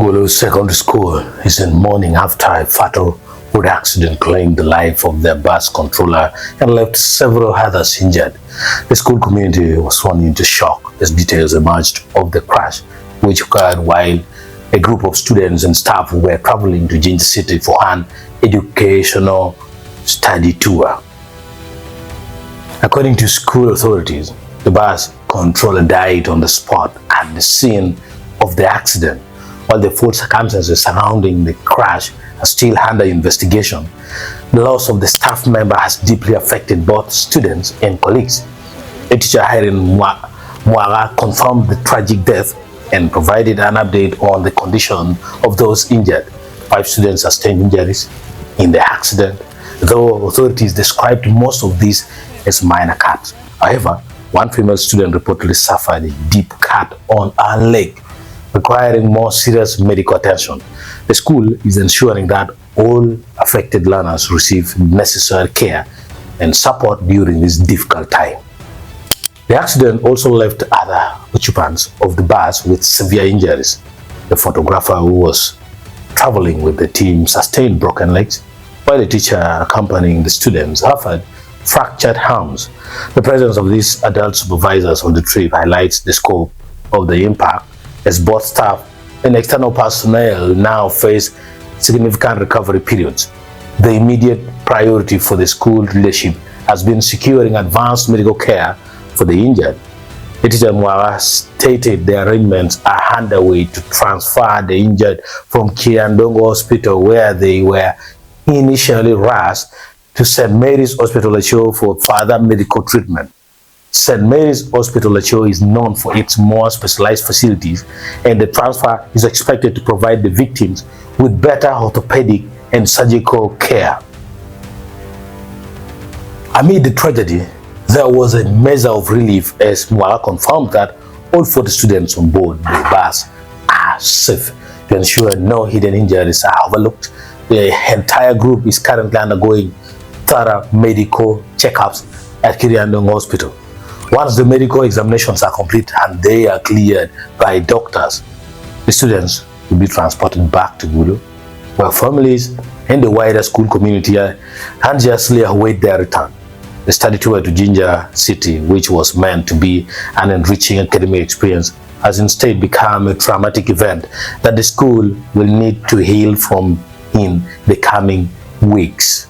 Gulu Secondary School is in mourning after a fatal road accident claimed the life of their bus controller and left several others injured. The school community was thrown into shock as details emerged of the crash, which occurred while a group of students and staff were traveling to Jinja city for an educational study tour. According to school authorities, the bus controller died on the spot at the scene of the accident. While the full circumstances surrounding the crash are still under investigation, the loss of the staff member has deeply affected both students and colleagues. A teacher Aringa confirmed the tragic death and provided an update on the condition of those injured. 5 students sustained injuries in the accident, though authorities described most of these as minor cuts. However, one female student reportedly suffered a deep cut on her leg, requiring more serious medical attention. The school is ensuring that all affected learners receive necessary care and support during this difficult time. The accident also left other occupants of the bus with severe injuries. The photographer who was traveling with the team sustained broken legs, while the teacher accompanying the students suffered fractured arms. The presence of these adult supervisors on the trip highlights the scope of the impact, as both staff and external personnel now face significant recovery periods. The immediate priority for the school leadership has been securing advanced medical care for the injured. Teacher Mwara stated the arrangements are underway to transfer the injured from Kiandongo Hospital, where they were initially rushed, to St. Mary's Hospital Acholi for further medical treatment. St. Mary's Hospital Acholi is known for its more specialized facilities, and the transfer is expected to provide the victims with better orthopedic and surgical care. Amid the tragedy, there was a measure of relief as Mwara confirmed that all 40 students on board the bus are safe. To ensure no hidden injuries are overlooked, the entire group is currently undergoing thorough medical checkups at Kiriandong Hospital. Once the medical examinations are complete and they are cleared by doctors, the students will be transported back to Gulu, where families and the wider school community anxiously await their return. The study tour to Jinja city, which was meant to be an enriching academic experience, has instead become a traumatic event that the school will need to heal from in the coming weeks.